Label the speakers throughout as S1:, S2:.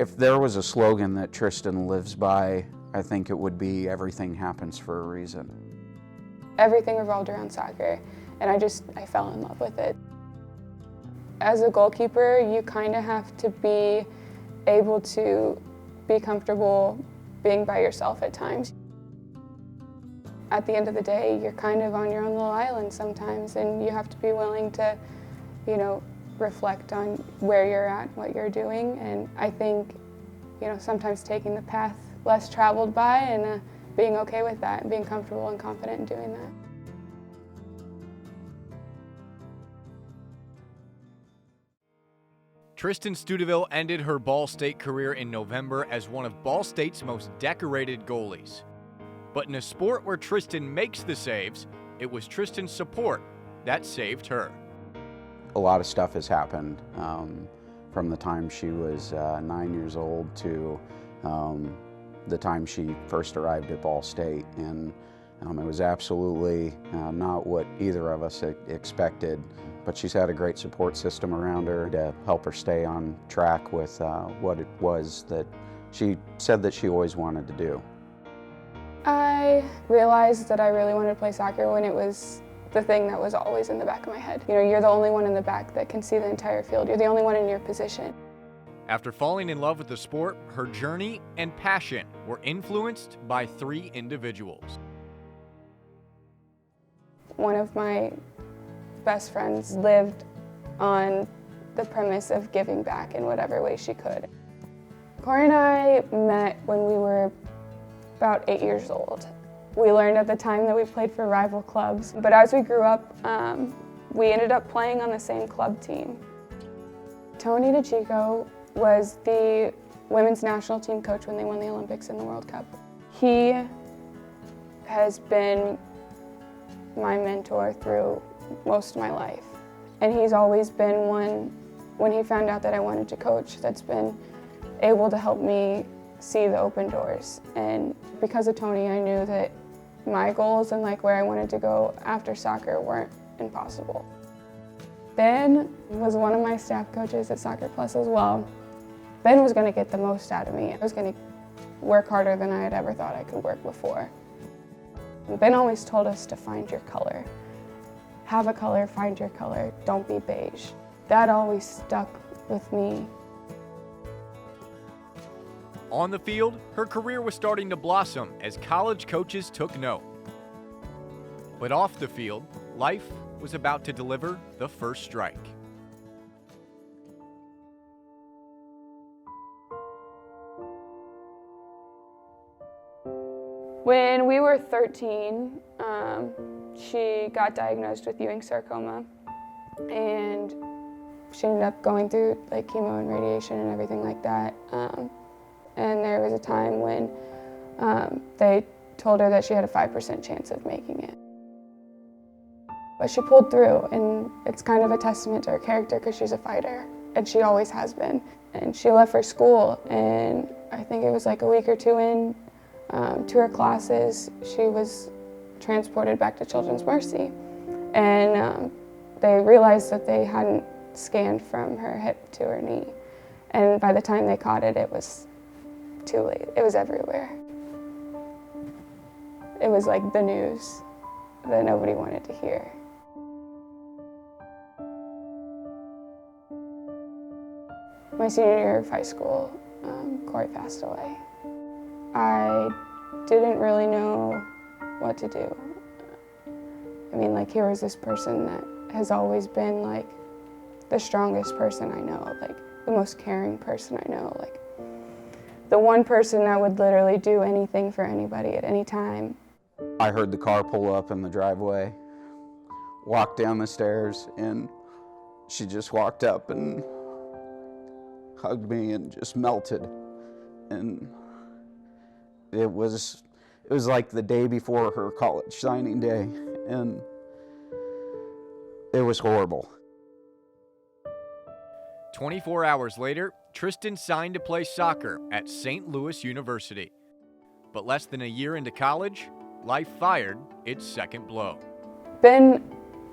S1: If there was a slogan that Tristin lives by, I think it would be everything happens for a reason.
S2: Everything revolved around soccer, and I fell in love with it. As a goalkeeper, you kind of have to be able to be comfortable being by yourself at times. At the end of the day, you're kind of on your own little island sometimes, and you have to be willing to, reflect on where you're at, what you're doing, and I think, sometimes taking the path less traveled by and being okay with that and being comfortable and confident in doing that.
S3: Tristin Stuteville ended her Ball State career in November as one of Ball State's most decorated goalies. But in a sport where Tristin makes the saves, it was Tristin's support that saved her.
S1: A lot of stuff has happened from the time she was 9 years old to the time she first arrived at Ball State, and it was absolutely not what either of us expected, but she's had a great support system around her to help her stay on track with what it was that she said that she always wanted to do.
S2: I realized that I really wanted to play soccer when it was the thing that was always in the back of my head. You're the only one in the back that can see the entire field. You're the only one in your position.
S3: After falling in love with the sport, her journey and passion were influenced by 3 individuals.
S2: One of my best friends lived on the premise of giving back in whatever way she could. Corey and I met when we were about 8 years old. We learned at the time that we played for rival clubs, but as we grew up, we ended up playing on the same club team. Tony DeChico was the women's national team coach when they won the Olympics and the World Cup. He has been my mentor through most of my life, and he's always been one, when he found out that I wanted to coach, that's been able to help me see the open doors. And because of Tony, I knew that my goals and where I wanted to go after soccer weren't impossible. Ben was one of my staff coaches at Soccer Plus as well. Ben was going to get the most out of me. I was going to work harder than I had ever thought I could work before. And Ben always told us to find your color. Have a color, find your color, don't be beige. That always stuck with me.
S3: On the field, her career was starting to blossom as college coaches took note. But off the field, life was about to deliver the first strike.
S2: When we were 13, she got diagnosed with Ewing sarcoma, and she ended up going through chemo and radiation and everything like that. And there was a time when they told her that she had a 5% chance of making it. But she pulled through, and it's kind of a testament to her character because she's a fighter, and she always has been. And she left for school, and I think it was a week or two in to her classes, she was transported back to Children's Mercy. And they realized that they hadn't scanned from her hip to her knee. And by the time they caught it, it was too late. It was everywhere. It was like the news that nobody wanted to hear. My senior year of high school, Corey passed away. I didn't really know what to do. I mean, here was this person that has always been the strongest person I know, the most caring person I know, the one person that would literally do anything for anybody at any time.
S1: I heard the car pull up in the driveway, walked down the stairs, and she just walked up and hugged me and just melted. And it was like the day before her college signing day, and it was horrible.
S3: 24 hours later, Tristin signed to play soccer at St. Louis University. But less than a year into college, life fired its second blow.
S2: Ben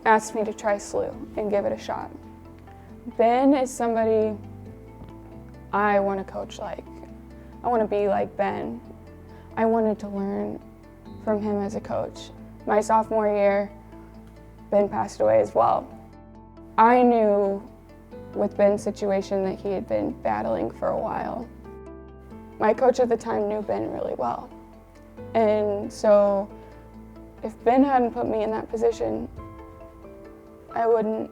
S2: asked me to try SLU and give it a shot. Ben is somebody I want to coach like, I want to be like Ben. I wanted to learn from him as a coach. My sophomore year, Ben passed away as well. I knew with Ben's situation that he had been battling for a while. My coach at the time knew Ben really well. And so if Ben hadn't put me in that position, I wouldn't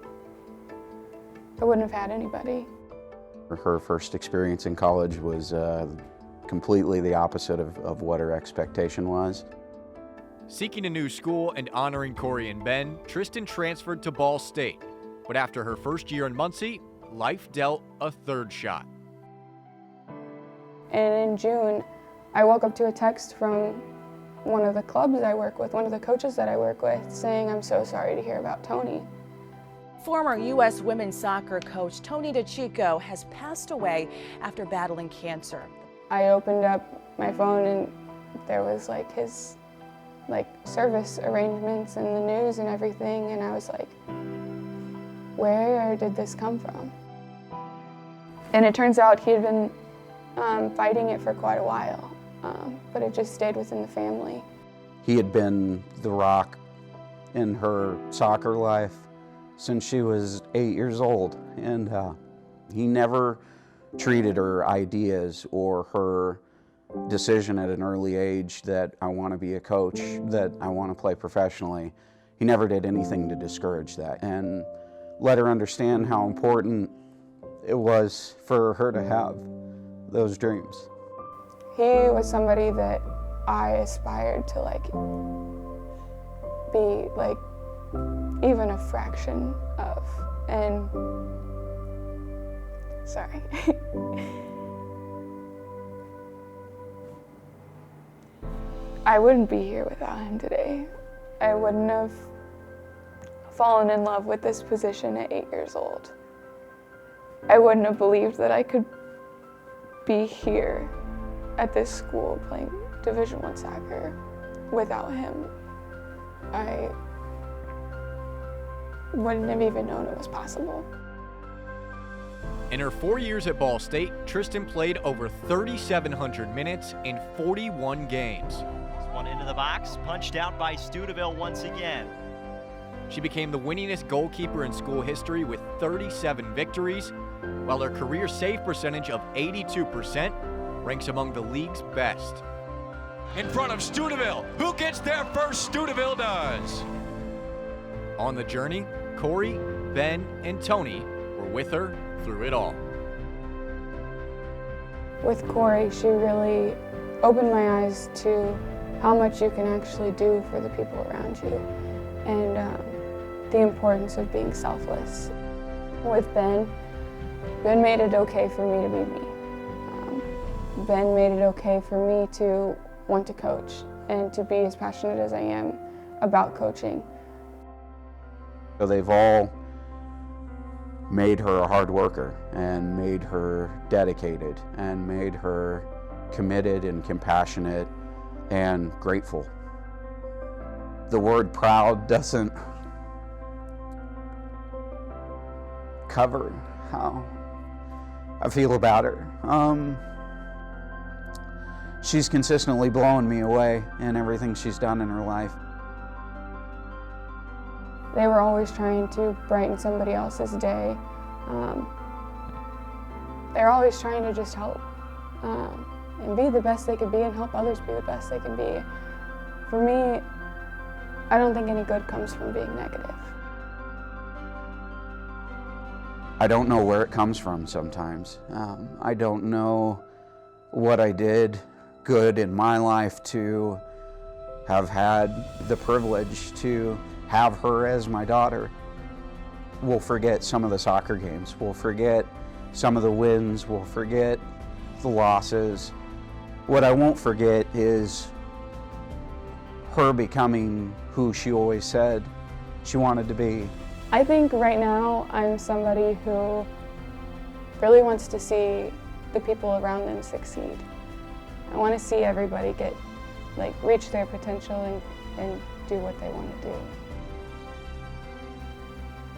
S2: have had anybody.
S1: Her first experience in college was completely the opposite of what her expectation was.
S3: Seeking a new school and honoring Corey and Ben, Tristin transferred to Ball State. But after her first year in Muncie, life dealt a third shot.
S2: And in June, I woke up to a text from one of the clubs I work with, one of the coaches that I work with, saying, "I'm so sorry to hear about Tony."
S4: Former U.S. women's soccer coach Tony DeChico has passed away after battling cancer.
S2: I opened up my phone and there was like his service arrangements and the news and everything, and I was like, where did this come from? And it turns out he had been fighting it for quite a while, but it just stayed within the family.
S1: He had been the rock in her soccer life since she was 8 years old, and he never treated her ideas or her decision at an early age that I want to be a coach, that I want to play professionally. He never did anything to discourage that and let her understand how important it was for her to have those dreams.
S2: He was somebody that I aspired to be even a fraction of, and sorry. I wouldn't be here without him today. I wouldn't have fallen in love with this position at 8 years old. I wouldn't have believed that I could be here at this school playing Division I soccer without him. I wouldn't have even known it was possible.
S3: In her 4 years at Ball State, Tristin played over 3,700 minutes in 41 games.
S5: One into the box, punched out by Stuteville once again.
S3: She became the winningest goalkeeper in school history with 37 victories, while her career save percentage of 82% ranks among the league's best.
S6: In front of Stuteville. Who gets there first? Stuteville does.
S3: On the journey, Corey, Ben, and Tony were with her through it all.
S2: With Corey, she really opened my eyes to how much you can actually do for the people around you, and the importance of being selfless. With Ben made it okay for me to be me. Ben made it okay for me to want to coach and to be as passionate as I am about coaching.
S1: So they've all made her a hard worker and made her dedicated and made her committed and compassionate and grateful. The word proud doesn't cover how I feel about her. She's consistently blowing me away in everything she's done in her life.
S2: They were always trying to brighten somebody else's day. They're always trying to just help and be the best they could be and help others be the best they can be. For me, I don't think any good comes from being negative.
S1: I don't know where it comes from sometimes. I don't know what I did good in my life to have had the privilege to have her as my daughter. We'll forget some of the soccer games. We'll forget some of the wins. We'll forget the losses. What I won't forget is her becoming who she always said she wanted to be.
S2: I think right now I'm somebody who really wants to see the people around them succeed. I want to see everybody reach their potential and do what they want to do.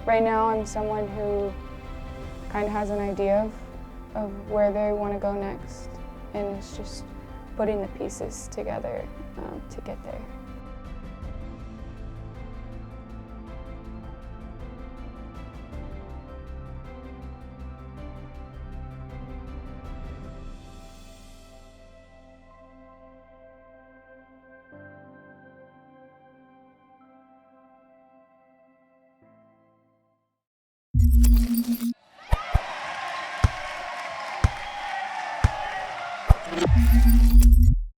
S2: Right now I'm someone who kind of has an idea of of where they want to go next, and it's just putting the pieces together to get there.